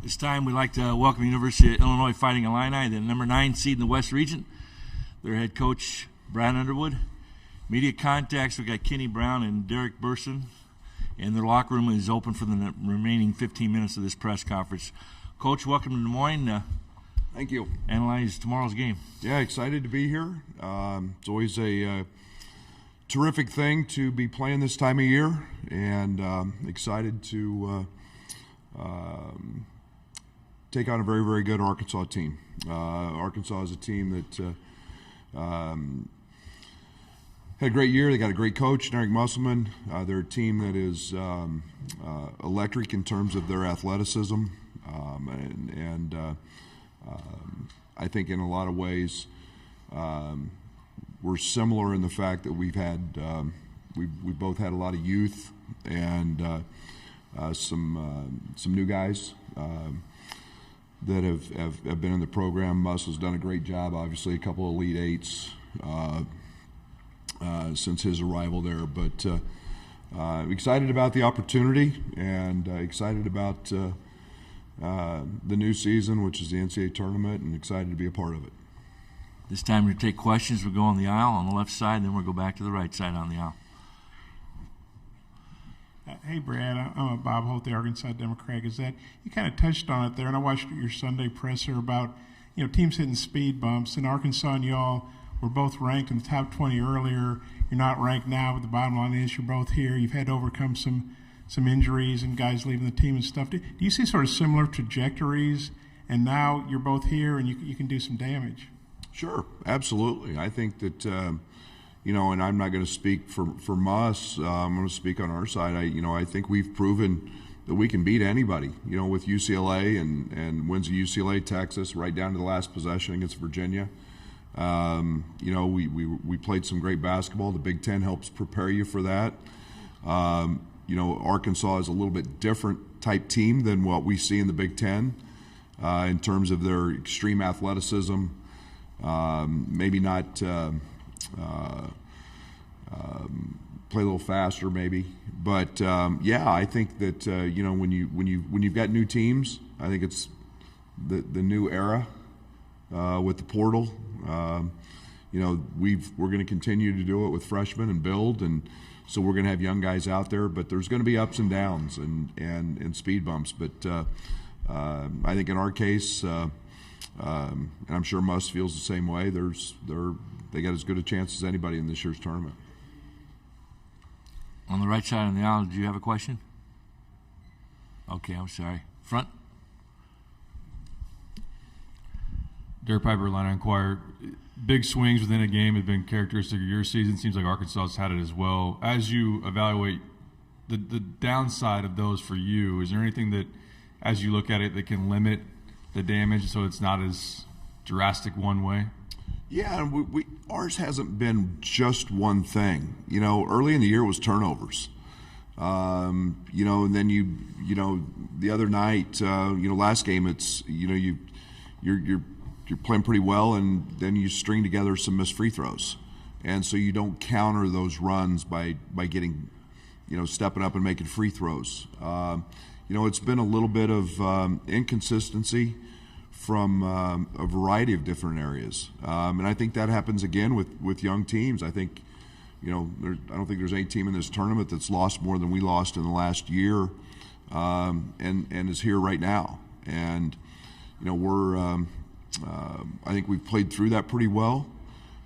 This time we'd like to welcome University of Illinois Fighting Illini, the number 9 seed in the West Region. Their head coach, Brad Underwood. Media contacts, we got Kenny Brown and Derek Burson. And their locker room is open for the remaining 15 minutes of this press conference. Coach, welcome to Des Moines. Thank you. Analyze tomorrow's game. Yeah, excited to be here. It's always a terrific thing to be playing this time of year, and excited to take on a very, very good Arkansas team. Arkansas is a team that had a great year. They got a great coach, Eric Musselman. They're a team that is electric in terms of their athleticism, and I think in a lot of ways we're similar in the fact that we've both had a lot of youth and some new guys that have been in the program. Mussel's done a great job. Obviously, a couple of Elite Eights since his arrival there, but excited about the opportunity and excited about the new season, which is the NCAA Tournament, and excited to be a part of it. This time we'll take questions. We'll go on the aisle on the left side, then we'll go back to the right side on the aisle. Hey, Brad, I'm Bob Holt, the Arkansas Democrat Gazette. You kind of touched on it there, and I watched your Sunday presser about, teams hitting speed bumps, and Arkansas and y'all were both ranked in the top 20 earlier. You're not ranked now, but the bottom line is you're both here. You've had to overcome some injuries and guys leaving the team and stuff. Do you see sort of similar trajectories, and now you're both here and you can do some damage? Sure, absolutely. I think that, and I'm not going to speak for us. I'm going to speak on our side. I think we've proven that we can beat anybody, with UCLA and wins at UCLA, Texas, right down to the last possession against Virginia. We played some great basketball. The Big Ten helps prepare you for that. Arkansas is a little bit different type team than what we see in the Big Ten in terms of their extreme athleticism. Maybe not play a little faster, maybe, but I think that when you've got new teams, I think it's the new era with the portal. We're going to continue to do it with freshmen and build, and so we're going to have young guys out there, but there's going to be ups and downs and speed bumps. But I think in our case, and I'm sure Muss feels the same way, they got as good a chance as anybody in this year's tournament. On the right side of the aisle, do you have a question? Okay, I'm sorry. Front. Derek Piper, Illini Inquirer. Big swings within a game have been characteristic of your season. Seems like Arkansas has had it as well. As you evaluate the downside of those for you, is there anything that, as you look at it, that can limit the damage so it's not as drastic one way? Yeah, ours hasn't been just one thing. Early in the year it was turnovers. And then the other night, last game it's you're playing pretty well, and then you string together some missed free throws, and so you don't counter those runs by getting, stepping up and making free throws. It's been a little bit of inconsistency from a variety of different areas, and I think that happens again with young teams. I think, I don't think there's any team in this tournament that's lost more than we lost in the last year, and is here right now. And we're I think we've played through that pretty well,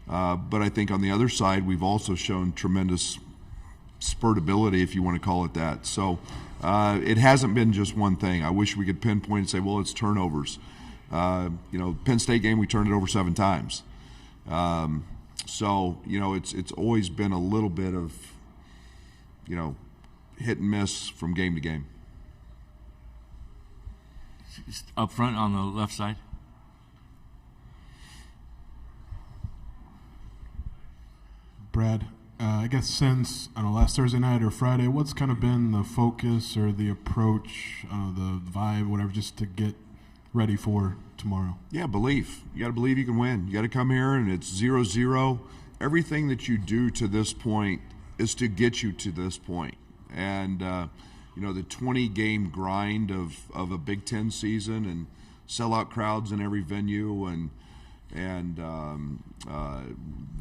but I think on the other side we've also shown tremendous spurtability, if you want to call it that. So it hasn't been just one thing. I wish we could pinpoint and say, well, it's turnovers. Penn State game, we turned it over 7 times. So it's always been a little bit of hit and miss from game to game. Up front on the left side. Brad, I guess since last Thursday night or Friday, what's kind of been the focus or the approach, the vibe, whatever, just to get ready for tomorrow? Yeah, belief. You got to believe you can win. You got to come here, and it's 0-0. Everything that you do to this point is to get you to this point. And the 20-game grind of a Big Ten season and sellout crowds in every venue and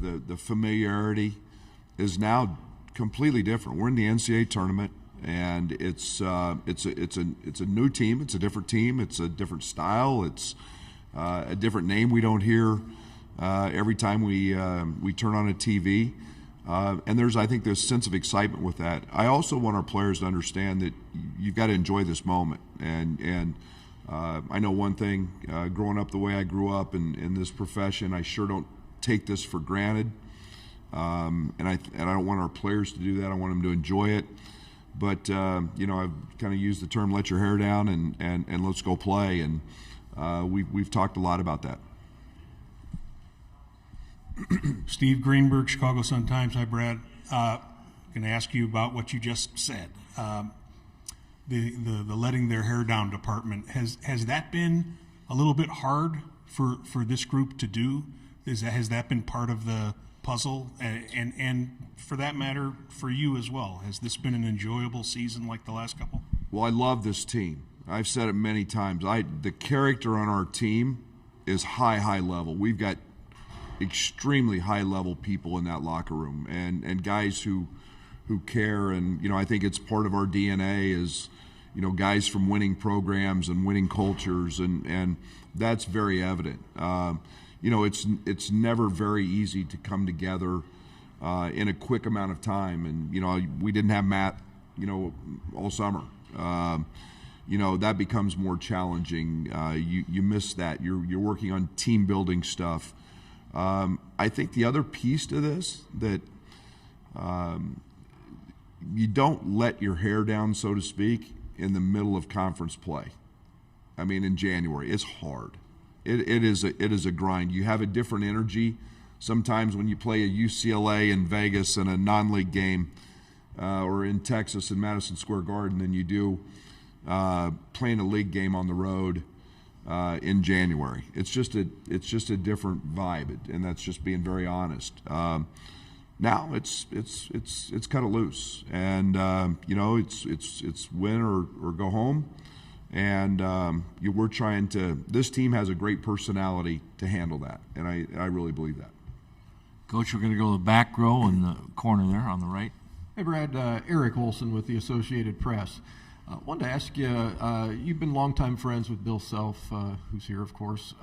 the familiarity is now completely different. We're in the NCAA tournament, and it's a new team. It's a different team. It's a different style. It's a different name we don't hear every time we turn on a TV. And there's, I think, this sense of excitement with that. I also want our players to understand that you've got to enjoy this moment. And I know one thing, growing up the way I grew up in this profession, I sure don't take this for granted. And I don't want our players to do that. I want them to enjoy it. But, I've kind of used the term let your hair down and let's go play. And we've talked a lot about that. Steve Greenberg, Chicago Sun-Times. Hi, Brad. Going to ask you about what you just said. The letting their hair down department, has that been a little bit hard for this group to do? Has that been part of the puzzle? And for that matter, for you as well, has this been an enjoyable season like the last couple? Well, I love this team. I've said it many times. The character on our team is high level. We've got extremely high level people in that locker room and guys who care, and I think it's part of our DNA is guys from winning programs and winning cultures, and that's very evident. It's never very easy to come together in a quick amount of time, and we didn't have Matt all summer. That becomes more challenging. You miss that. You're working on team building stuff. I think the other piece to this that you don't let your hair down, so to speak, in the middle of conference play. I mean, in January, it's hard. It is a grind. You have a different energy sometimes when you play a UCLA in Vegas in a non-league game, or in Texas in Madison Square Garden than you do playing a league game on the road in January. It's just a different vibe, and that's just being very honest. Now it's kind of loose, and it's win or go home, and we're trying to. This team has a great personality to handle that, and I really believe that. Coach, we're going to go to the back row in the corner there on the right. Hey, Brad. Eric Olson with the Associated Press. Wanted to ask you, you've been longtime friends with Bill Self, who's here, of course.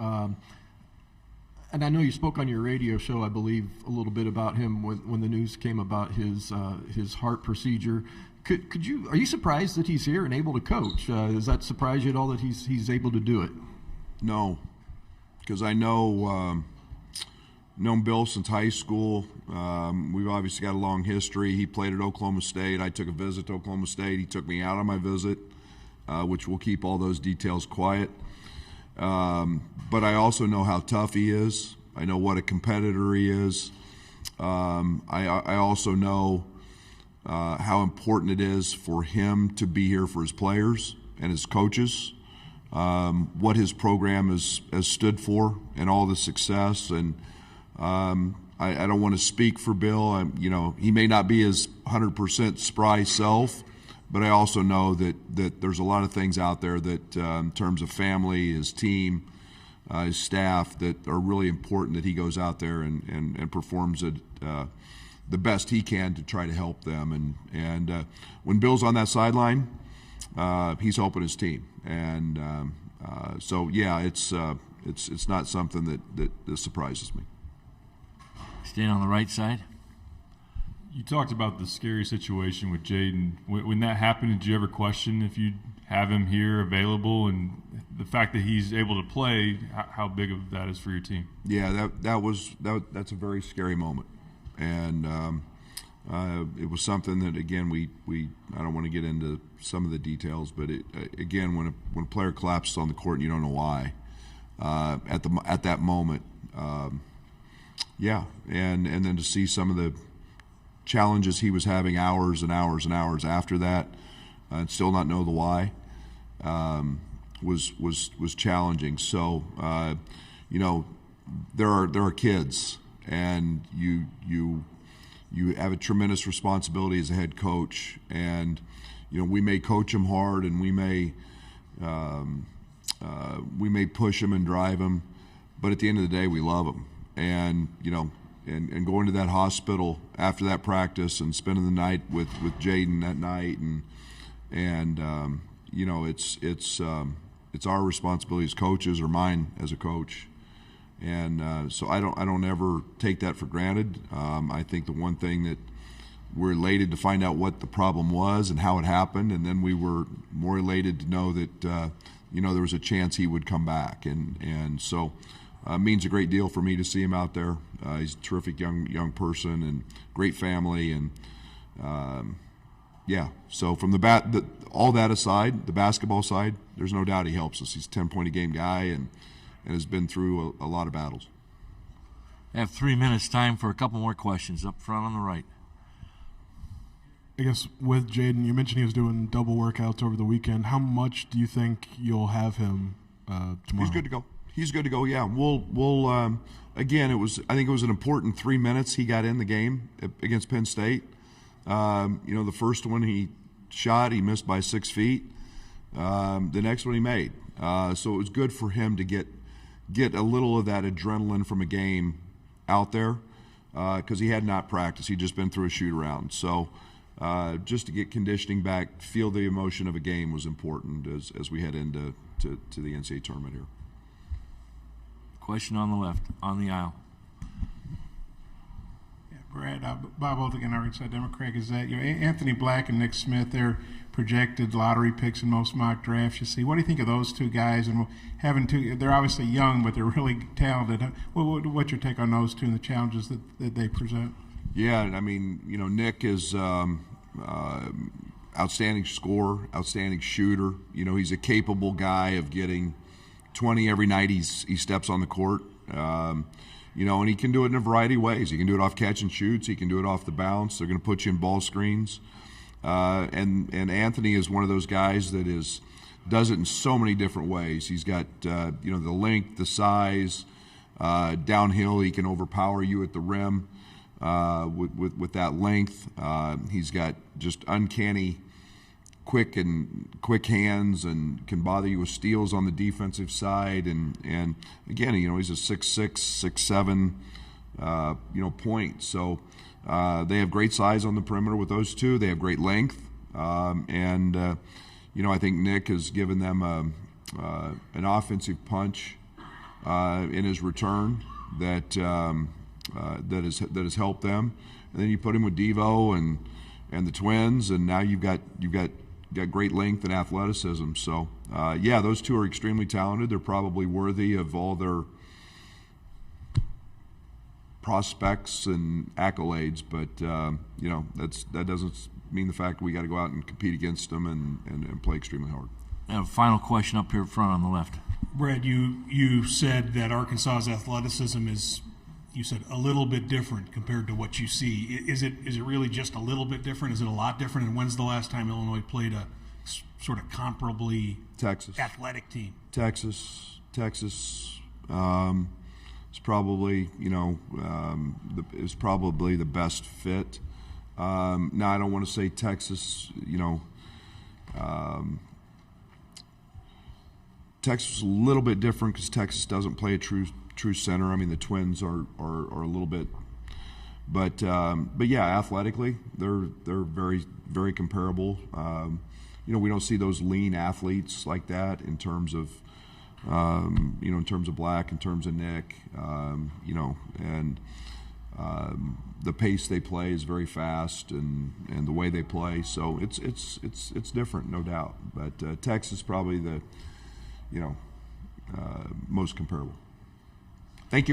And I know you spoke on your radio show, I believe, a little bit about him when the news came about his heart procedure. Are you surprised that he's here and able to coach? Does that surprise you at all that he's able to do it? No, because I known Bill since high school. We've obviously got a long history. He played at Oklahoma State. I took a visit to Oklahoma State. He took me out on my visit, which we'll keep all those details quiet. But I also know how tough he is. I know what a competitor he is. I also know how important it is for him to be here for his players and his coaches, what his program has stood for and all the success. And I don't want to speak for Bill. He may not be his 100% spry self, but I also know that there's a lot of things out there that, in terms of family, his team, his staff, that are really important that he goes out there and performs it the best he can to try to help them. And when Bill's on that sideline, he's helping his team. And so, yeah, it's not something that surprises me. Staying on the right side. You talked about the scary situation with Jaden. When that happened, did you ever question if you'd have him here available, and the fact that he's able to play, how big of that is for your team? Yeah, that's a very scary moment, and it was something that, again, we I don't want to get into some of the details, but again, when a player collapses on the court and you don't know why, at that moment, yeah, and then to see some of the challenges he was having hours and hours and hours after that, and still not know the why, was challenging. So, there are kids, and you have a tremendous responsibility as a head coach, and we may coach him hard, and we may push him and drive him, but at the end of the day, we love him. And and going to that hospital after that practice and spending the night with Jaden that night, and it's our responsibility as coaches, or mine as a coach. And so I don't ever take that for granted. I think the one thing that we're elated to find out what the problem was and how it happened, and then we were more elated to know that there was a chance he would come back, and so it means a great deal for me to see him out there. He's a terrific young person and great family, and So from all that aside, the basketball side, there's no doubt he helps us. He's a 10-point-a-game guy and has been through a lot of battles. I have 3 minutes time for a couple more questions up front on the right. I guess with Jaden, you mentioned he was doing double workouts over the weekend. How much do you think you'll have him tomorrow? He's good to go. Yeah, we'll again. I think it was an important 3 minutes he got in the game against Penn State. The first one he shot, he missed by 6 feet. The next one he made. So it was good for him to get a little of that adrenaline from a game out there, because he had not practiced. He'd just been through a shoot around. So just to get conditioning back, feel the emotion of a game was important as we head into the NCAA tournament here. Question on the left, on the aisle. Yeah, Brad, Bob Oldrick, Arkansas Democrat Gazette. Anthony Black and Nick Smith, they're projected lottery picks in most mock drafts. You see, what do you think of those two guys? And they're obviously young, but they're really talented. What's your take on those two and the challenges that they present? Yeah, I mean, Nick is outstanding scorer, outstanding shooter. He's a capable guy of getting 20 every night he steps on the court. And he can do it in a variety of ways. He can do it off catch and shoots. He can do it off the bounce. They're going to put you in ball screens. And Anthony is one of those guys that does it in so many different ways. He's got the length, the size, downhill. He can overpower you at the rim with that length. He's got just uncanny quick hands and can bother you with steals on the defensive side. And again, he's a 6'6", 6'7", point. So they have great size on the perimeter with those two. They have great length. I think Nick has given them an offensive punch in his return that has helped them. And then you put him with Devo and the twins, and now you've got great length and athleticism. So those two are extremely talented. They're probably worthy of all their prospects and accolades, but that doesn't mean the fact we got to go out and compete against them and play extremely hard. I have a final question up here front on the left. Brad, you said that Arkansas's athleticism is, you said, a little bit different compared to what you see. Is it really just a little bit different? Is it a lot different? And when's the last time Illinois played a sort of comparably athletic team? Texas. It's probably is probably the best fit. Now I don't want to say Texas. Texas is a little bit different because Texas doesn't play a true center. I mean, the Twins are a little bit, but yeah, athletically they're very, very comparable. We don't see those lean athletes like that in terms of in terms of Black, in terms of Nick, and the pace they play is very fast, and the way they play. So it's different, no doubt. But Texas is probably the most comparable.